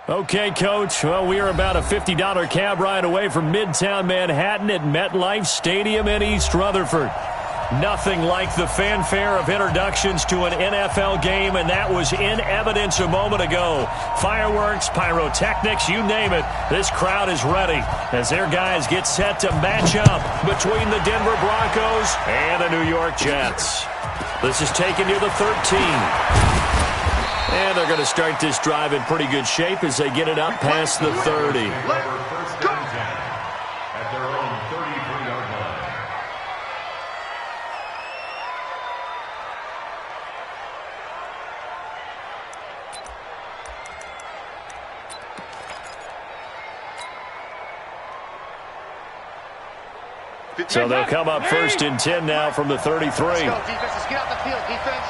Okay, Coach. Well, we are about a $50 cab ride away from Midtown Manhattan at MetLife Stadium in East Rutherford. Nothing like the fanfare of introductions to an NFL game, and that was in evidence a moment ago. Fireworks, pyrotechnics, you name it. This crowd is ready as their guys get set to match up between the Denver Broncos and the New York Jets. This is taken near the 13. And they're going to start this drive in pretty good shape as they get it up past the 30. First down and 10 at their own 33-yard line. So they'll come up first and 10 now from the 33. Let's go, defense. Let's get out the field, defense.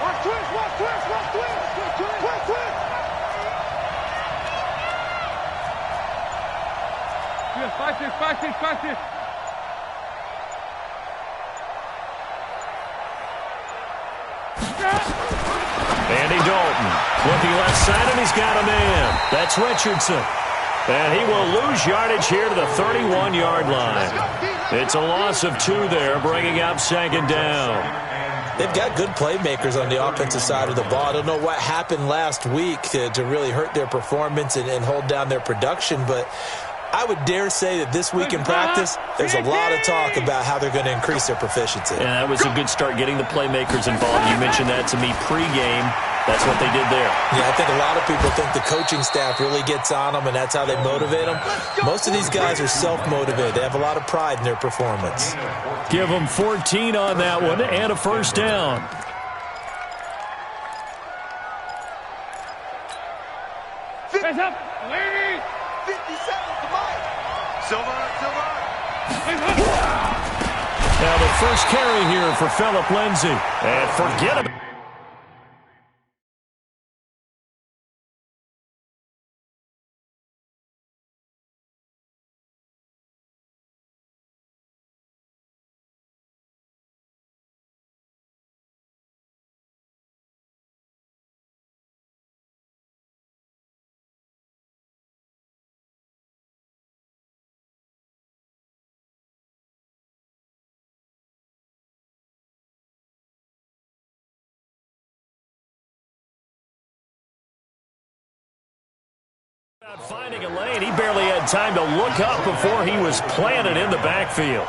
Watch twist, watch twist, watch twist, twist, twist. Yes, 5-6, 5-6, 5-6. Andy Dalton looking left side, and he's got a man. That's Richardson. And he will lose yardage here to the 31-yard line. It's a loss of 2 there, bringing up second down. They've got good playmakers on the offensive side of the ball. I don't know what happened last week to really hurt their performance and hold down their production, but I would dare say that this week in practice, there's a lot of talk about how they're going to increase their proficiency. And that was a good start getting the playmakers involved. You mentioned that to me pregame. That's what they did there. Yeah, I think a lot of people think the coaching staff really gets on them, and that's how they motivate them. Most of these guys are self-motivated. They have a lot of pride in their performance. Give them 14 on that one and a first down. Hands up, ladies. 57, come on. Silver. Now the first carry here for Phillip Lindsay. And forget about it. Finding a lane, he barely had time to look up before he was planted in the backfield.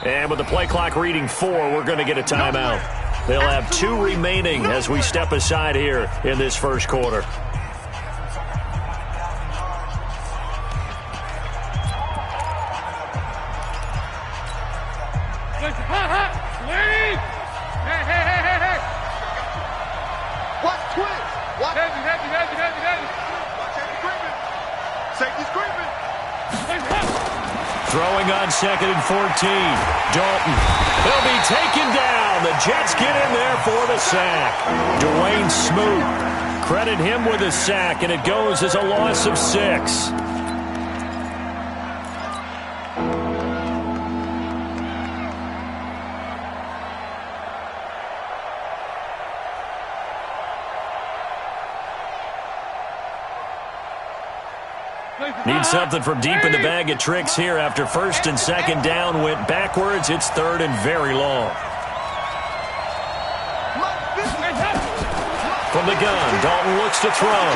And with the play clock reading 4, we're going to get a timeout. They'll have 2 remaining as we step aside here in this first quarter. Throwing on 2nd and 14. Dalton. He'll be taken down. The Jets get in there for the sack. Dwayne Smoot. Credit him with a sack, and it goes as a loss of 6. Need something from deep in the bag of tricks here after 1st and 2nd down went backwards. It's 3rd and very long. From the gun, Dalton looks to throw.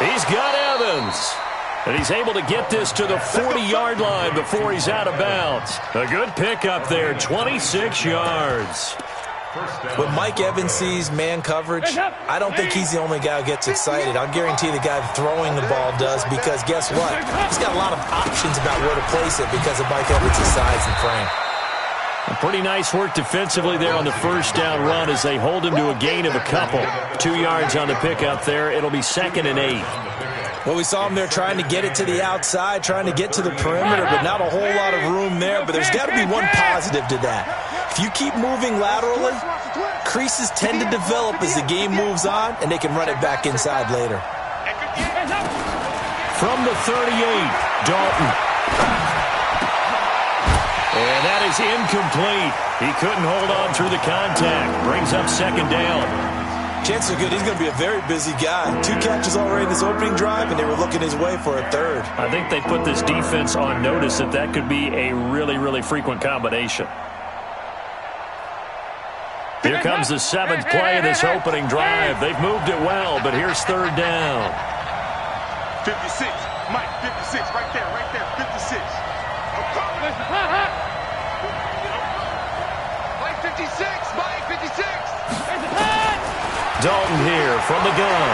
He's got Evans. And he's able to get this to the 40-yard line before he's out of bounds. A good pickup there, 26 yards. When Mike Evans sees man coverage, I don't think he's the only guy who gets excited. I'll guarantee the guy throwing the ball does, because guess what? He's got a lot of options about where to place it because of Mike Evans' size and frame. Pretty nice work defensively there on the first down run as they hold him to a gain of a couple. 2 yards on the pickup there. It'll be 2nd and 8. Well, we saw him there trying to get it to the outside, trying to get to the perimeter, but not a whole lot of room there. But there's got to be one positive to that. If you keep moving laterally, creases tend to develop as the game moves on, and they can run it back inside later. From the 38, Dalton. And that is incomplete. He couldn't hold on through the contact. Brings up 2nd down. Chances are good he's going to be a very busy guy. 2 catches already in this opening drive, and they were looking his way for a 3rd. I think they put this defense on notice that could be a really, really frequent combination. Here comes the 7th play of this opening drive. They've moved it well, but here's 3rd down. 56. Mike, 56. Right there, 56. Mike, 56. Mike, 56. Dalton here from the gun.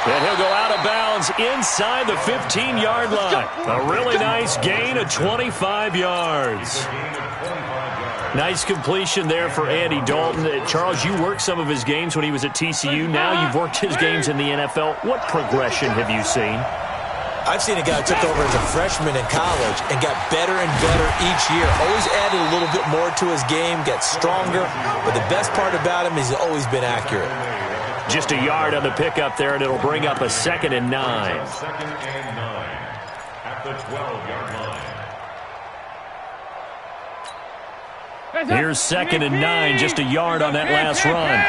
And he'll go out of bounds inside the 15-yard line. A really nice gain of 25 yards. Nice completion there for Andy Dalton. Charles, you worked some of his games when he was at TCU. Now you've worked his games in the NFL. What progression have you seen? I've seen a guy who took over as a freshman in college and got better and better each year. Always added a little bit more to his game, got stronger. But the best part about him is he's always been accurate. Just a yard on the pickup there, and it'll bring up a 2nd and 9. 2nd and 9 at the 12-yard line. Here's 2nd and 9, just a yard on that last run.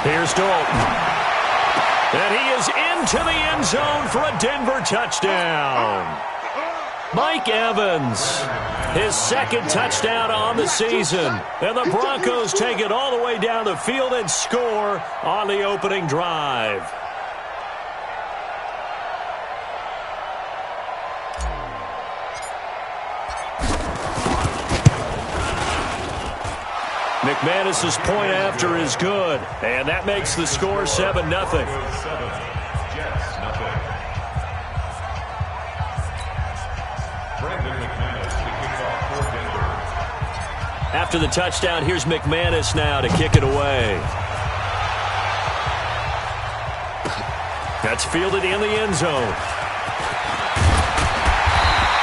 Here's Dalton. And he is into the end zone for a Denver touchdown. Mike Evans, his 2nd touchdown on the season. And the Broncos take it all the way down the field and score on the opening drive. McManus's point after is good, and that makes the score 7-0. After the touchdown, here's McManus now to kick it away. That's fielded in the end zone.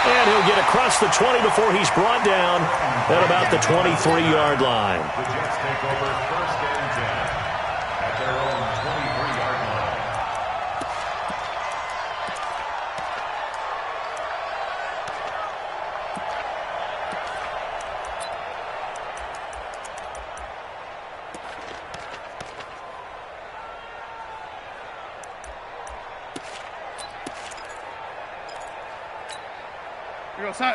And he'll get across the 20 before he's brought down at about the 23-yard line. The Jets take over 1st and 10 at their own 23-yard line.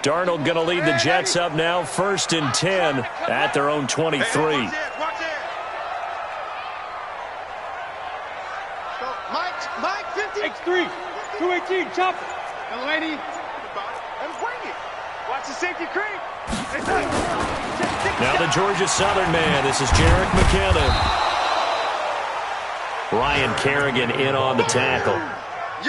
Darnold going to lead the Jets up now, 1st and 10 at their own 23. 218, chop. Young lady. And bring it. Watch the safety creep. Now the Georgia Southern man. This is Jarek McKinnon. Ryan Kerrigan in on the tackle.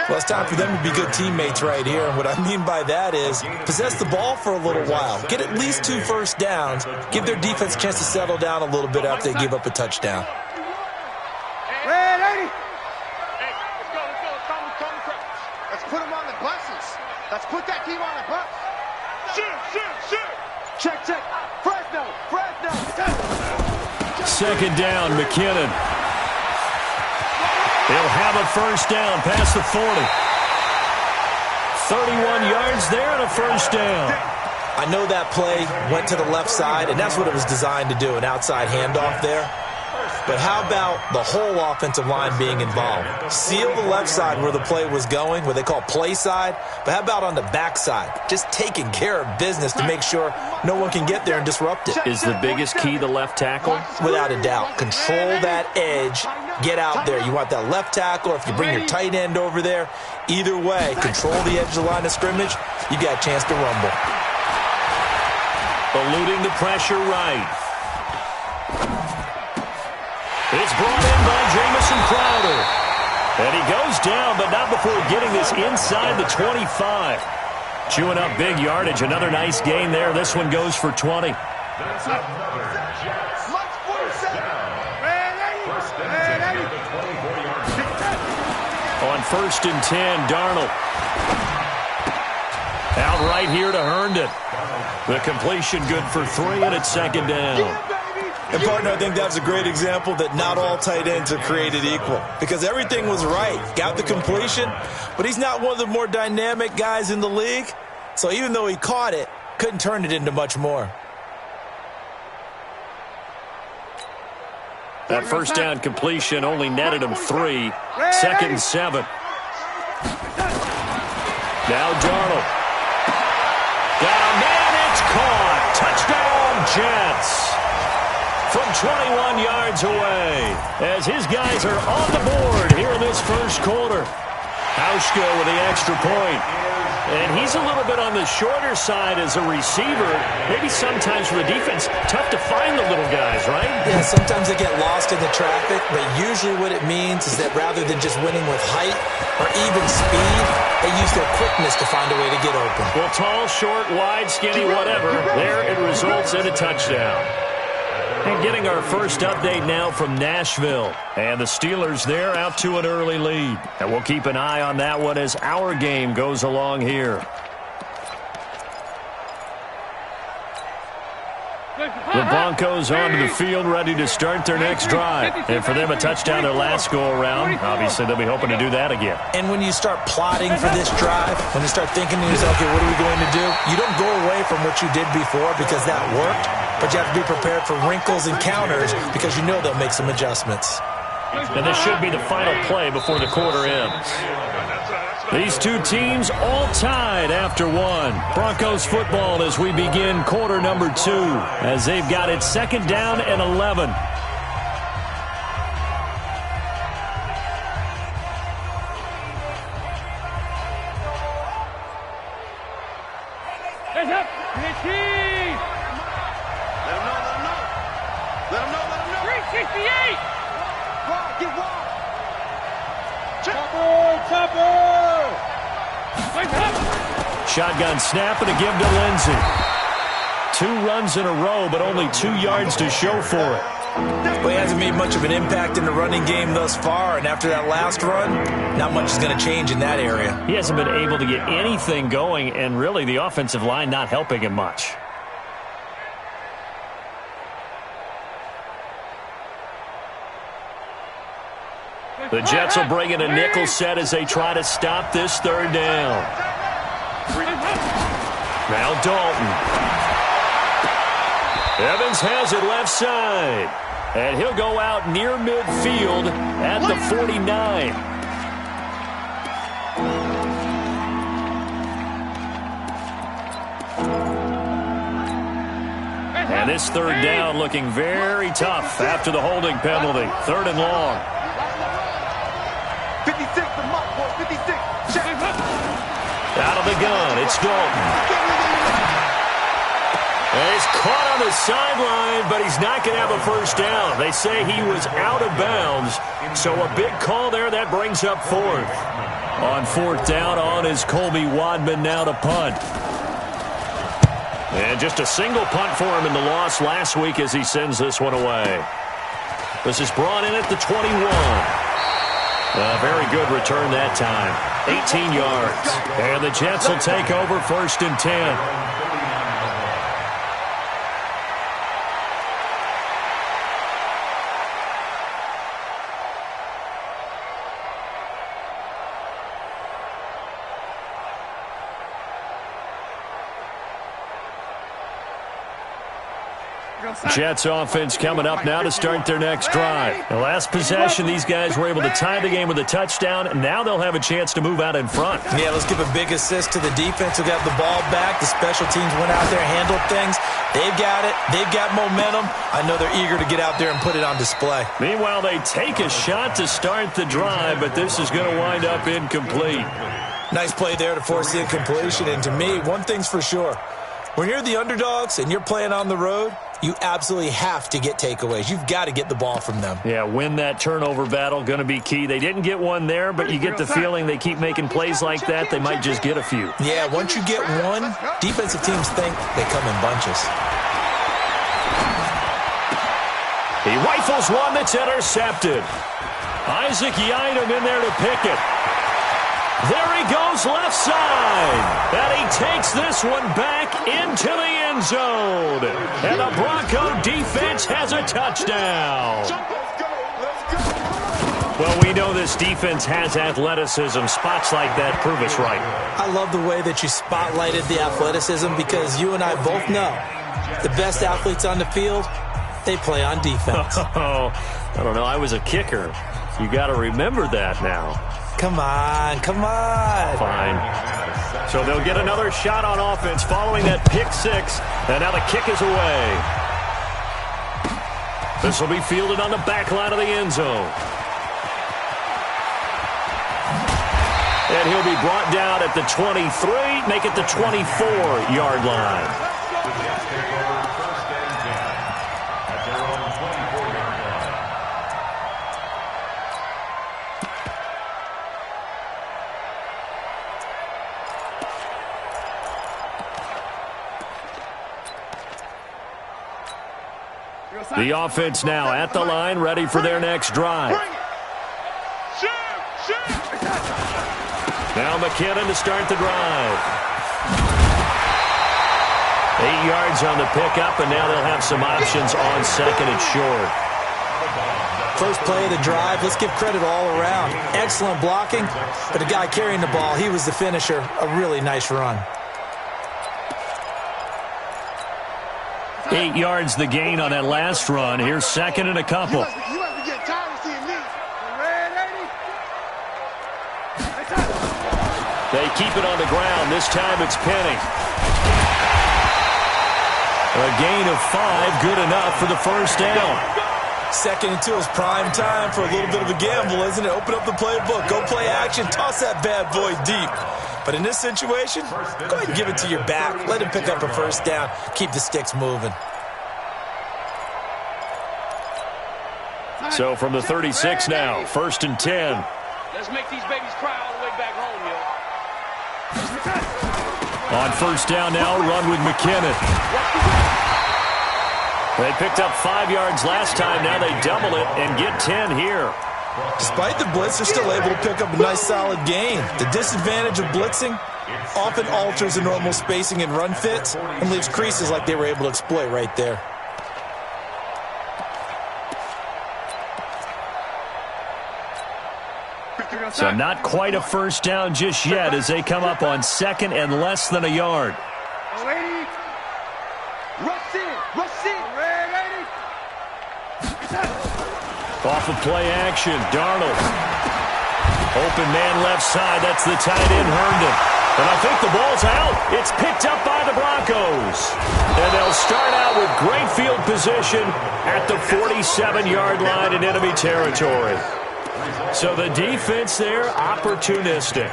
Well, it's time for them to be good teammates right here. And what I mean by that is possess the ball for a little while. Get at least 2 first downs. Give their defense a chance to settle down a little bit after they give up a touchdown. Red 80. Hey, let's go. Come. Let's put them on the buses. Let's put that team on the bus. Shoot. Check. Fresno. Second down, McKinnon. He'll have a first down past the 40. 31 yards there and a first down. I know that play went to the left side, and that's what it was designed to do, an outside handoff there. But how about the whole offensive line being involved? Seal the left side where the play was going, what they call play side. But how about on the back side? Just taking care of business to make sure no one can get there and disrupt it. Is the biggest key the left tackle? Without a doubt. Control that edge. Get out there. You want that left tackle, or if you bring your tight end over there, either way, control the edge of the line of scrimmage, you got a chance to rumble. Eluding the pressure right. It's brought in by Jamison Crowder. And he goes down, but not before getting this inside the 25. Chewing up big yardage. Another nice gain there. This one goes for 20. That's another Jets. First down. First and 10 at the 24-yard line. On 1st and 10, Darnold. Out right here to Herndon. The completion good for 3, and it's second down. And, partner, I think that's a great example that not all tight ends are created equal, because everything was right. Got the completion, but he's not one of the more dynamic guys in the league. So even though he caught it, couldn't turn it into much more. That first down completion only netted him 3. 2nd and 7. Now Darnold. Got a man, it's caught. Touchdown, Jets. From 21 yards away, as his guys are on the board here in this first quarter. Hauschka with the extra point. And he's a little bit on the shorter side as a receiver. Maybe sometimes for the defense, tough to find the little guys, right? Yeah, sometimes they get lost in the traffic, but usually what it means is that rather than just winning with height or even speed, they use their quickness to find a way to get open. Well, tall, short, wide, skinny, whatever, there it results in a touchdown. And getting our first update now from Nashville. And the Steelers there out to an early lead. And we'll keep an eye on that one as our game goes along here. The Broncos onto the field ready to start their next drive. And for them, a touchdown their last go-around. Obviously, they'll be hoping to do that again. And when you start plotting for this drive, when you start thinking to yourself, okay, what are we going to do? You don't go away from what you did before because that worked. But you have to be prepared for wrinkles and counters because you know they'll make some adjustments. And this should be the final play before the quarter ends. These two teams all tied after 1. Broncos football as we begin quarter number 2 as they've got it 2nd down and 11. Let him know. 368. Get wide. Chopper. Shotgun snap and a give to Lindsey. 2 runs in a row, but only 2 yards to show for it. Well, he hasn't made much of an impact in the running game thus far, and after that last run, not much is going to change in that area. He hasn't been able to get anything going, and really the offensive line not helping him much. The Jets will bring in a nickel set as they try to stop this 3rd down. Now Dalton. Evans has it left side. And he'll go out near midfield at the 49. And this 3rd down looking very tough after the holding penalty. 3rd and long. 56 for Mike, boy. 56. Check. Out of the gun, it's Dalton. And he's caught on the sideline, but he's not going to have a first down. They say he was out of bounds, so a big call there. That brings up fourth. On fourth down, on is Colby Wadman now to punt. And just a single punt for him in the loss last week as he sends this one away. This is brought in at the 21. A very good return that time. 18 yards. And the Jets will take over 1st and 10. Jets offense coming up now to start their next drive. The last possession, these guys were able to tie the game with a touchdown, and now they'll have a chance to move out in front. Yeah, let's give a big assist to the defense who got the ball back. The special teams went out there, handled things. They've got it. They've got momentum. I know they're eager to get out there and put it on display. Meanwhile, they take a shot to start the drive, but this is going to wind up incomplete. Nice play there to force the incompletion, and to me, one thing's for sure. When you're the underdogs and you're playing on the road, you absolutely have to get takeaways. You've got to get the ball from them. Yeah, win that turnover battle, going to be key. They didn't get one there, but you get the feeling they keep making plays like that, they might just get a few. Yeah, once you get one, defensive teams think they come in bunches. He rifles one that's intercepted. Isaac Yiadom in there to pick it. There he goes left side. And he takes this one back into the end zone. And the Bronco defense has a touchdown. Well, we know this defense has athleticism. Spots like that prove us right. I love the way that you spotlighted the athleticism because you and I both know the best athletes on the field, they play on defense. Oh, I don't know. I was a kicker. You got to remember that now. Come on, come on. Fine. So they'll get another shot on offense following that pick six. And now the kick is away. This will be fielded on the back line of the end zone. And he'll be brought down at the 23, make it the 24-yard line. The offense now at the line, ready for their next drive. Now McKinnon to start the drive. 8 yards on the pickup, and now they'll have some options on second and short. First play of the drive, let's give credit all around. Excellent blocking, but the guy carrying the ball, he was the finisher. A really nice run. 8 yards the gain on that last run. Here's second and a couple. You must be getting tired of seeing me. They keep it on the ground. This time it's Penny. A gain of 5, good enough for the first down. Second and 2 is prime time for a little bit of a gamble, isn't it? Open up the playbook, go play action, toss that bad boy deep. But in this situation, go ahead and give it to your back. Let him pick up a first down. Keep the sticks moving. So from the 36 now, 1st and 10. Let's make these babies cry all the way back home, yo. On first down now, run with McKinnon. They picked up 5 yards last time. Now they double it and get 10 here. Despite the blitz, they're still able to pick up a nice solid gain. The disadvantage of blitzing often alters the normal spacing and run fits and leaves creases like they were able to exploit right there. So not quite a first down just yet as they come up on second and less than a yard. Off of play action, Darnold. Open man left side, that's the tight end, Herndon. And I think the ball's out. It's picked up by the Broncos. And they'll start out with great field position at the 47-yard line in enemy territory. So the defense there, opportunistic.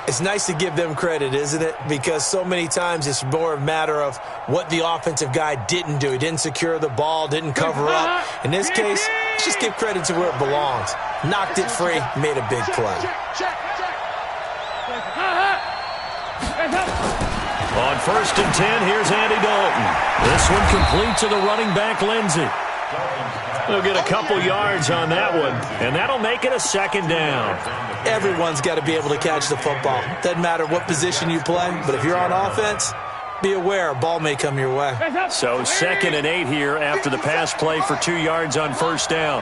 It's nice to give them credit, isn't it? Because so many times it's more a matter of what the offensive guy didn't do. He didn't secure the ball, didn't cover up. In this case, let's just give credit to where it belongs. Knocked it free, made a big play. On 1st and 10, here's Andy Dalton. This one complete to the running back, Lindsey. They'll get a couple yards on that one, and that'll make it a 2nd down. Everyone's got to be able to catch the football. Doesn't matter what position you play, but if you're on offense, be aware a ball may come your way. So 2nd and 8 here after the pass play for 2 yards on 1st down.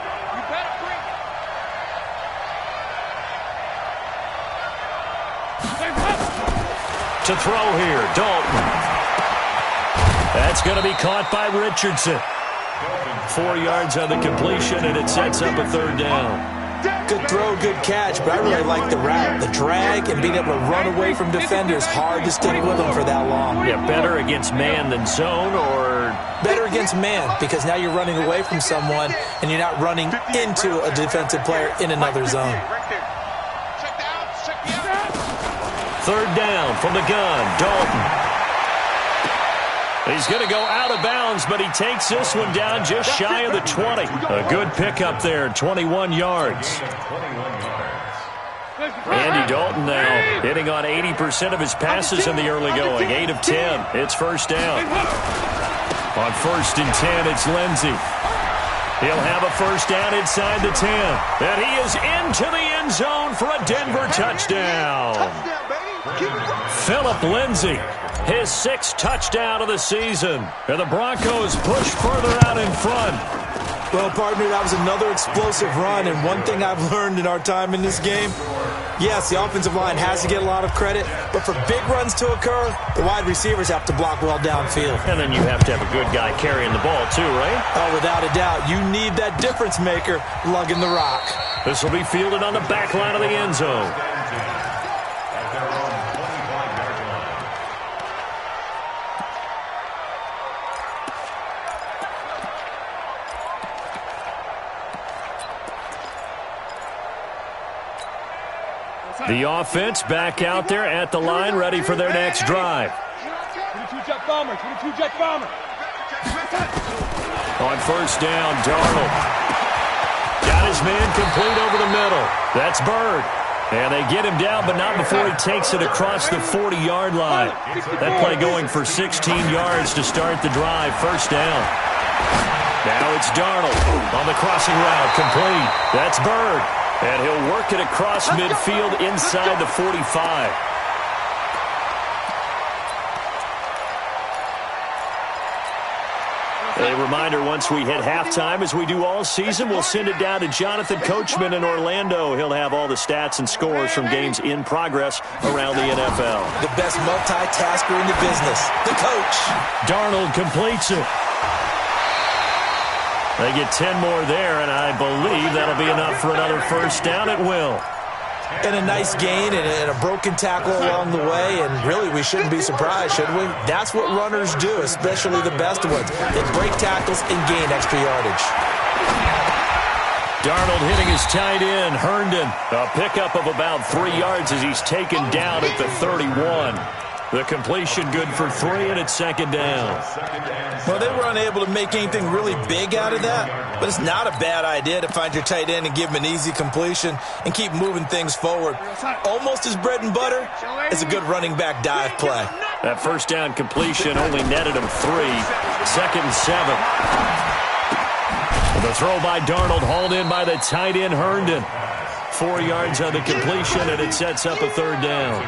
To throw here, Dalton. That's going to be caught by Richardson. 4 yards on the completion, and it sets up a 3rd down. Good throw, good catch, but I really like the route. The drag and being able to run away from defenders, hard to stick with them for that long. Yeah, better against man than zone, or? Better against man, because now you're running away from someone, and you're not running into a defensive player in another zone. 3rd down from the gun, Dalton. He's going to go out of bounds, but he takes this one down just shy of the 20. A good pickup there, 21 yards. Andy Dalton now hitting on 80% of his passes in the early going, 8 of 10. It's 1st down. On 1st and 10, it's Lindsey. He'll have a 1st down inside the 10. And he is into the end zone for a Denver touchdown. Phillip Lindsey, his 6th touchdown of the season. And the Broncos push further out in front. Well, partner, that was another explosive run. And one thing I've learned in our time in this game, yes, the offensive line has to get a lot of credit, but for big runs to occur, the wide receivers have to block well downfield. And then you have to have a good guy carrying the ball too, right? Oh, without a doubt. You need that difference maker lugging the rock. This will be fielded on the back line of the end zone. The offense back out there at the line, ready for their next drive. 22-jet bomber, 22-jet bomber. On 1st down, Darnold. Got his man complete over the middle. That's Bird. And they get him down, but not before he takes it across the 40-yard line. That play going for 16 yards to start the drive. 1st down. Now it's Darnold on the crossing route, complete. That's Bird. And he'll work it across midfield inside the 45. A reminder, once we hit halftime, as we do all season, we'll send it down to Jonathan Coachman in Orlando. He'll have all the stats and scores from games in progress around the NFL. The best multitasker in the business, the coach. Darnold completes it. They get 10 more there, and I believe that'll be enough for another 1st down. It will. And a nice gain and a broken tackle along the way, and really we shouldn't be surprised, should we? That's what runners do, especially the best ones. They break tackles and gain extra yardage. Darnold hitting his tight end, Herndon. A pickup of about 3 yards as he's taken down at the 31. The completion good for 3, and it's 2nd down. Well, they were unable to make anything really big out of that, but it's not a bad idea to find your tight end and give him an easy completion and keep moving things forward. Almost as bread and butter as a good running back dive play. That 1st down completion only netted him 3. 2nd and 7. The throw by Darnold, hauled in by the tight end Herndon. 4 yards on the completion, and it sets up a 3rd down.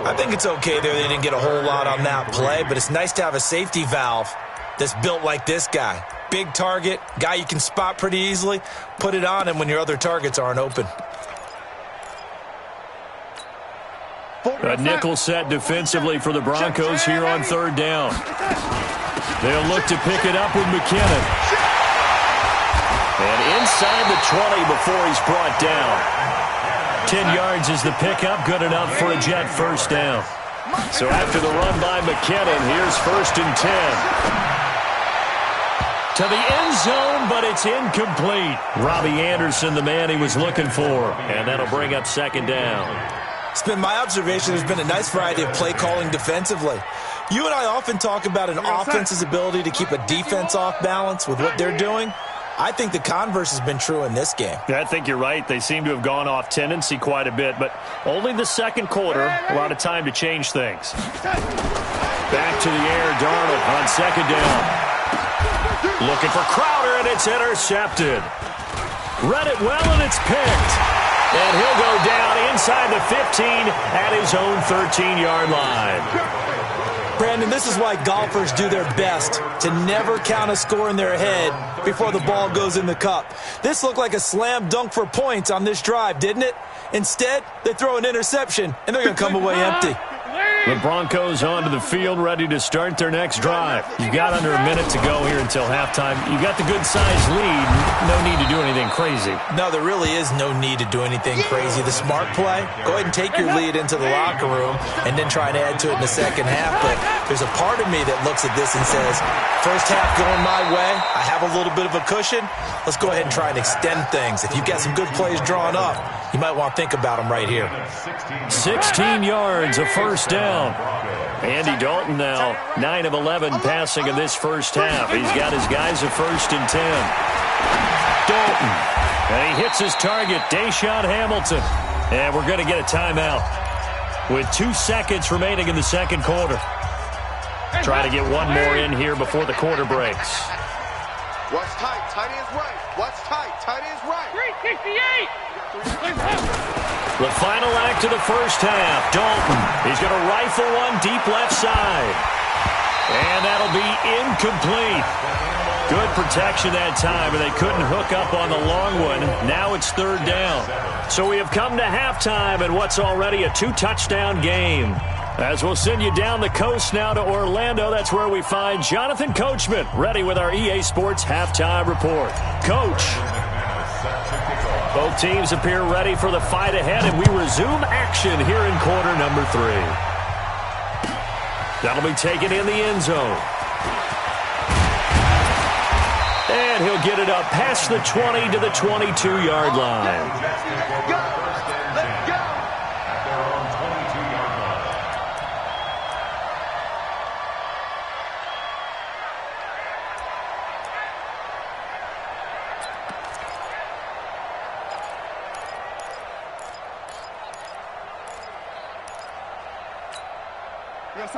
I think it's okay there. They didn't get a whole lot on that play, but it's nice to have a safety valve that's built like this guy. Big target, guy you can spot pretty easily. Put it on him when your other targets aren't open. A nickel set defensively for the Broncos here on 3rd down. They'll look to pick it up with McKinnon. And inside the 20 before he's brought down. 10 yards is the pickup, good enough for a Jet 1st down. So after the run by McKinnon, here's 1st and 10. To the end zone, but it's incomplete. Robbie Anderson, the man he was looking for. And that'll bring up 2nd down. It's been my observation there's been a nice variety of play calling defensively. You and I often talk about an offense's ability to keep a defense off balance with what they're doing. I think the converse has been true in this game. Yeah, I think you're right. They seem to have gone off tendency quite a bit, but only the second quarter, a lot of time to change things. Back to the air, Darnold on second down. Looking for Crowder, and it's intercepted. Read it well, and it's picked. And he'll go down inside the 15 at his own 13-yard line. Brandon, this is why golfers do their best to never count a score in their head before the ball goes in the cup. This looked like a slam dunk for points on this drive, didn't it? Instead, they throw an interception, and they're going to come away empty. The Broncos onto the field, ready to start their next drive. You've got under a minute to go here until halftime. You've got the good-sized lead. No need to do anything crazy. No, there really is no need to do anything crazy. The smart play, go ahead and take your lead into the locker room and then try and add to it in the second half. But there's a part of me that looks at this and says, first half going my way, I have a little bit of a cushion. Let's go ahead and try and extend things. If you've got some good plays drawn up, you might want to think about them right here. 16 yards, a first down. Andy Dalton now 9 of 11 passing in this first half. He's got his guys a 1st and 10. Dalton, and he hits his target, Deshaun Hamilton. And we're going to get a timeout with 2 seconds remaining in the second quarter. Try to get one more in here before the quarter breaks. What's tight? Tight end's right. What's tight? Tight end's right. 368. The final act of the first half. Dalton, he's going to rifle one deep left side. And that'll be incomplete. Good protection that time, and they couldn't hook up on the long one. Now it's 3rd down. So we have come to halftime in what's already a 2-touchdown game. As we'll send you down the coast now to Orlando, that's where we find Jonathan Coachman, ready with our EA Sports Halftime Report. Coach. Both teams appear ready for the fight ahead, and we resume action here in quarter number 3. That'll be taken in the end zone. And he'll get it up past the 20 to the 22-yard line. Let's go.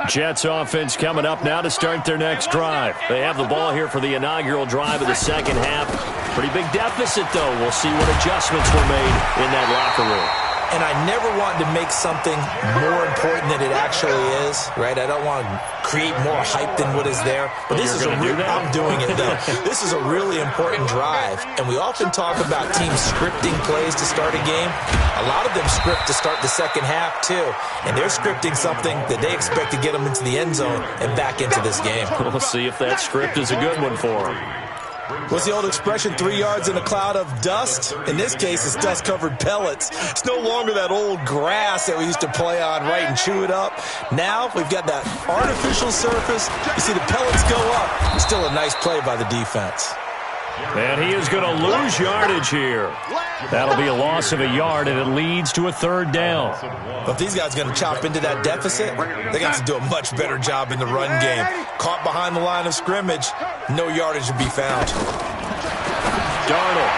Jets offense coming up now to start their next drive. They have the ball here for the inaugural drive of the second half. Pretty big deficit, though. We'll see what adjustments were made in that locker room. And I never want to make something more important than it actually is, right? I don't want to create more hype than what is there. But this is I'm doing it, though. This is a really important drive. And we often talk about teams scripting plays to start a game. A lot of them script to start the second half, too. And they're scripting something that they expect to get them into the end zone and back into this game. We'll see if that script is a good one for them. What's the old expression, 3 yards in a cloud of dust? In this case, it's dust-covered pellets. It's no longer that old grass that we used to play on, right, and chew it up. Now we've got that artificial surface. You see the pellets go up. It's still a nice play by the defense. And he is going to lose yardage here. That'll be a loss of a yard, and it leads to a 3rd down. But if these guys are going to chop into that deficit, they got to do a much better job in the run game. Caught behind the line of scrimmage, no yardage to be found. Darnold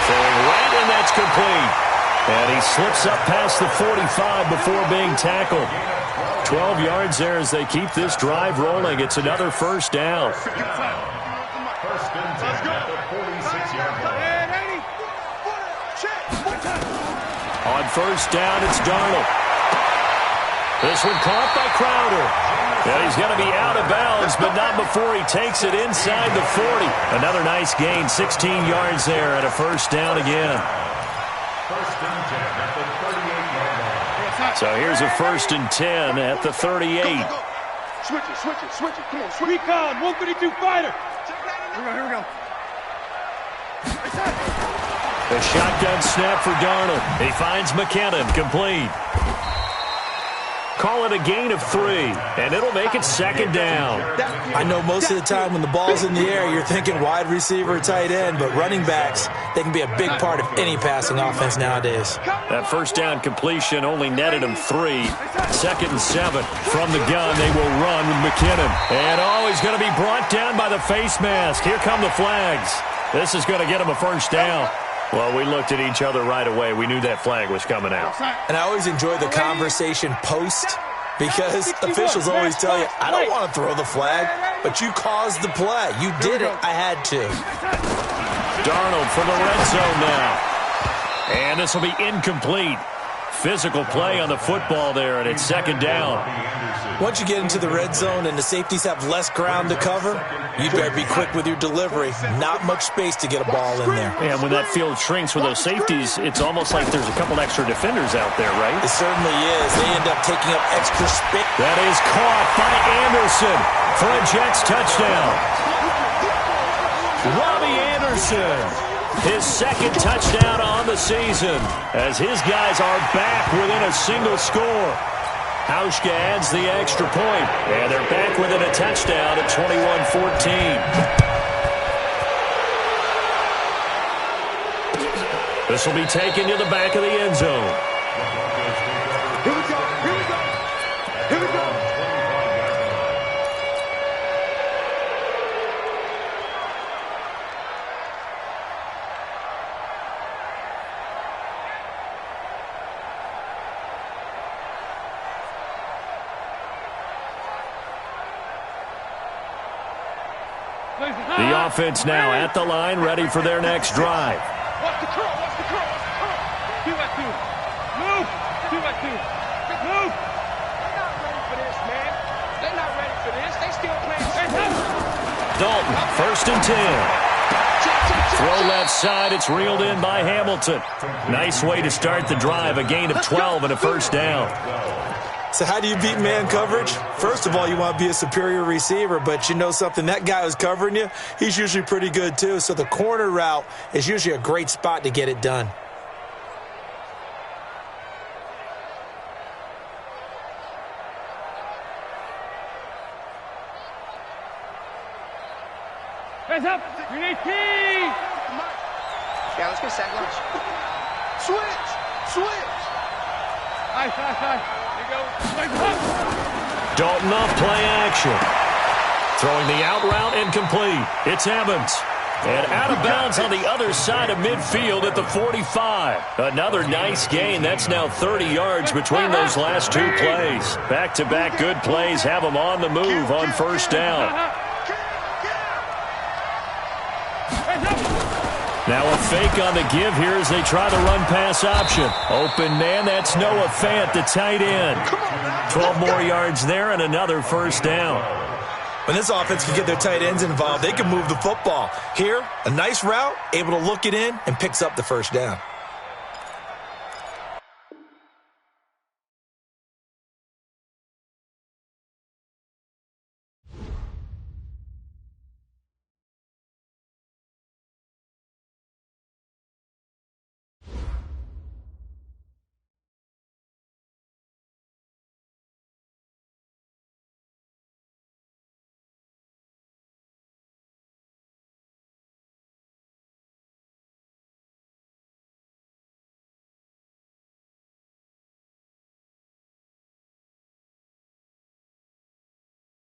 throwing right, and that's complete. And he slips up past the 45 before being tackled. 12 yards there as they keep this drive rolling. It's another 1st down. On 1st down, it's Darnold. This one caught by Crowder. And he's going to be out of bounds, but not before he takes it inside the 40. Another nice gain, 16 yards there, and a 1st down again. So here's a 1st and 10 at the 38. Switch it. Come on, switch. Recon, 152 fighter. Here we go. The shotgun snap for Darnold. He finds McKinnon, complete. Call it a gain of 3, and it'll make it 2nd down. I know most of the time when the ball's in the air, you're thinking wide receiver, tight end, but running backs, they can be a big part of any passing offense nowadays. That first down completion only netted him 3. 2nd and 7. From the gun, they will run with McKinnon. And he's going to be brought down by the face mask. Here come the flags. This is going to get him a first down. Well, we looked at each other right away. We knew that flag was coming out. And I always enjoy the conversation post because officials always tell you, I don't want to throw the flag, but you caused the play. You did it. I had to. Darnold for the red zone now. And this will be incomplete. Physical play on the football there, and it's 2nd down. Once you get into the red zone and the safeties have less ground to cover, you better be quick with your delivery. Not much space to get a ball in there. And when that field shrinks with those safeties, it's almost like there's a couple extra defenders out there, right? It certainly is. They end up taking up extra space. That is caught by Anderson for a Jets touchdown. Robbie Anderson. His 2nd touchdown on the season as his guys are back within a single score. Hauschka adds the extra point, and they're back within a touchdown at 21-14. This will be taken to the back of the end zone. Here we go. Here we go. Here we go. The offense now at the line, ready for their next drive. Watch the curl, watch the curl, watch the curl. 2-by-2. Move. 2-by-2. Move. They're not ready for this, man. They're not ready for this. They still playing. Dalton, 1st and 10. Throw left side. It's reeled in by Hamilton. Nice way to start the drive. A gain of 12 and a first down. So how do you beat man coverage? First of all, you want to be a superior receiver, but you know something, that guy who's covering you, he's usually pretty good too. So the corner route is usually a great spot to get it done. Hands up. We need key. Yeah, let's get sack lunch. Switch. Switch. High. Dalton off play action. Throwing the out route incomplete. It's Evans. And out of bounds on the other side of midfield at the 45. Another nice gain. That's now 30 yards between those last 2 plays. Back-to-back good plays have them on the move on first down. Now a fake on the give here as they try the run-pass option. Open man, that's Noah Fant, the tight end. 12 more yards there and another first down. When this offense can get their tight ends involved, they can move the football. Here, a nice route, able to look it in, and picks up the first down.